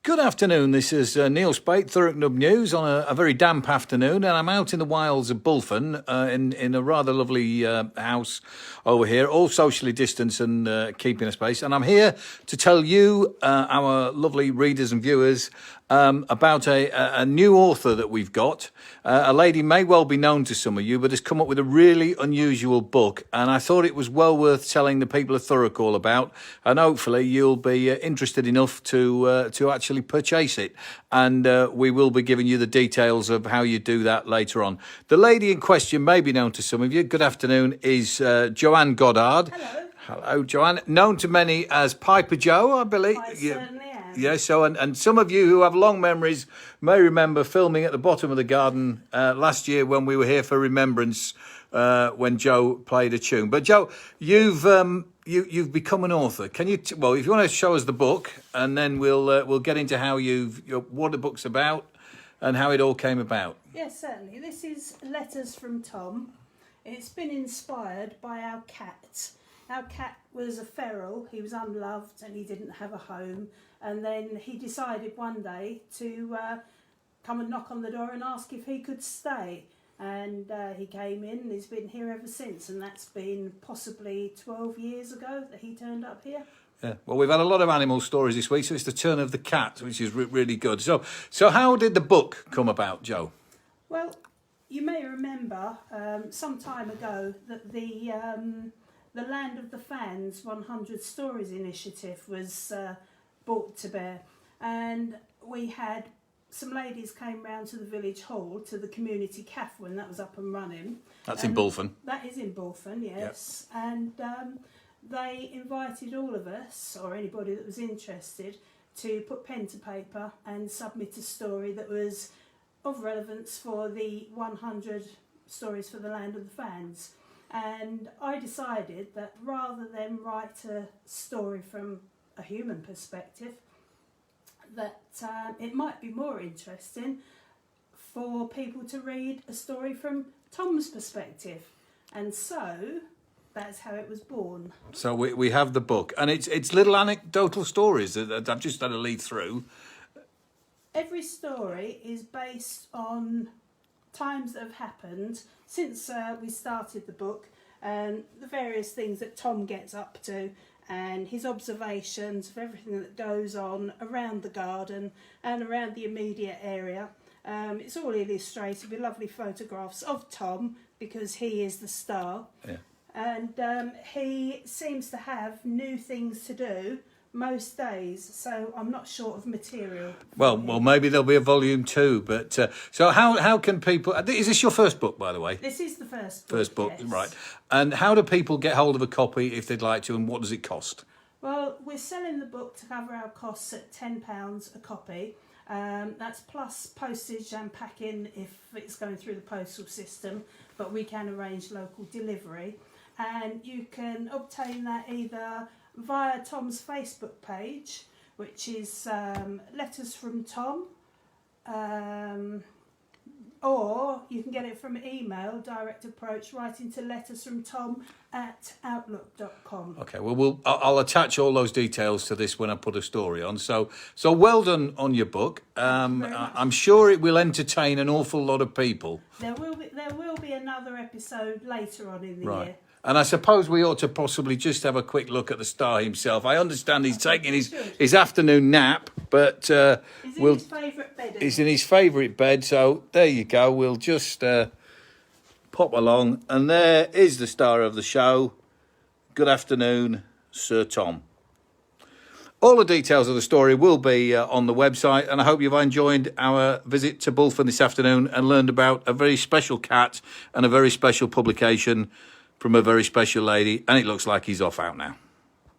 Good afternoon, this is Neil Spate, Thurrock Nub News on a very damp afternoon, and I'm out in the wilds of Bulfan in a rather lovely house over here, all socially distanced and keeping a space, and I'm here to tell you, our lovely readers and viewers, about a new author that we've got. A lady may well be known to some of you, but has come up with a really unusual book, and I thought it was well worth telling the people of Thurrock all about, and hopefully you'll be interested enough to actually purchase it, and we will be giving you the details of how you do that later on. The lady in question may be known to some of you. Good afternoon, is Joanne Goddard. Hello. Hello, Joanne. Known to many as Piper Joe, I believe. I certainly am. Yeah, so, and some of you who have long memories may remember filming at the bottom of the garden last year when we were here for Remembrance, when Joe played a tune. But Joe, you've become an author. Can you, well, if you want to show us the book, and then we'll get into how what the book's about and how it all came about. Yes, certainly. This is Letters from Tom. It's been inspired by our cat. Our cat was a feral. He was unloved and he didn't have a home. And then he decided one day to come and knock on the door and ask if he could stay. And he came in and he's been here ever since. And that's been possibly 12 years ago that he turned up here. Yeah. Well, we've had a lot of animal stories this week, so it's the turn of the cat, which is really good. So how did the book come about, Joe? Well, you may remember some time ago that the Land of the Fans 100 Stories initiative was brought to bear, and we had some ladies came round to the village hall, to the community cafe when that was up and running. That's in Bulfan. That is in Bulfan, yes. Yep. And they invited all of us, or anybody that was interested, to put pen to paper and submit a story that was of relevance for the 100 Stories for the Land of the Fans. And I decided that rather than write a story from a human perspective, that it might be more interesting for people to read a story from Tom's perspective. And so that's how it was born. So we have the book, and it's little anecdotal stories that I've just had to lead through. Every story is based on times that have happened since we started the book, and the various things that Tom gets up to and his observations of everything that goes on around the garden and around the immediate area. It's all illustrated with lovely photographs of Tom because he is the star. Yeah. And he seems to have new things to do most days, so I'm not short of material. Well, maybe there'll be a volume 2. But so how can people? Is this your first book, by the way? This is the first book. First book, yes. Right? And how do people get hold of a copy if they'd like to, and what does it cost? Well, we're selling the book to cover our costs at £10 a copy. That's plus postage and packing if it's going through the postal system, but we can arrange local delivery. And you can obtain that either via Tom's Facebook page, which is Letters from Tom, or you can get it from email, direct approach, writing to lettersfromtom@outlook.com. Okay, well, I'll attach all those details to this when I put a story on. So well done on your book. I'm sure it will entertain an awful lot of people. There will be another episode later on in the year. And I suppose we ought to possibly just have a quick look at the star himself. I understand he's taking his afternoon nap, but he's in his favourite bed. He's in his favourite bed, so there you go. We'll just pop along, and there is the star of the show. Good afternoon, Sir Tom. All the details of the story will be on the website, and I hope you've enjoyed our visit to Bulfan this afternoon and learned about a very special cat and a very special publication from a very special lady, and it looks like he's off out now.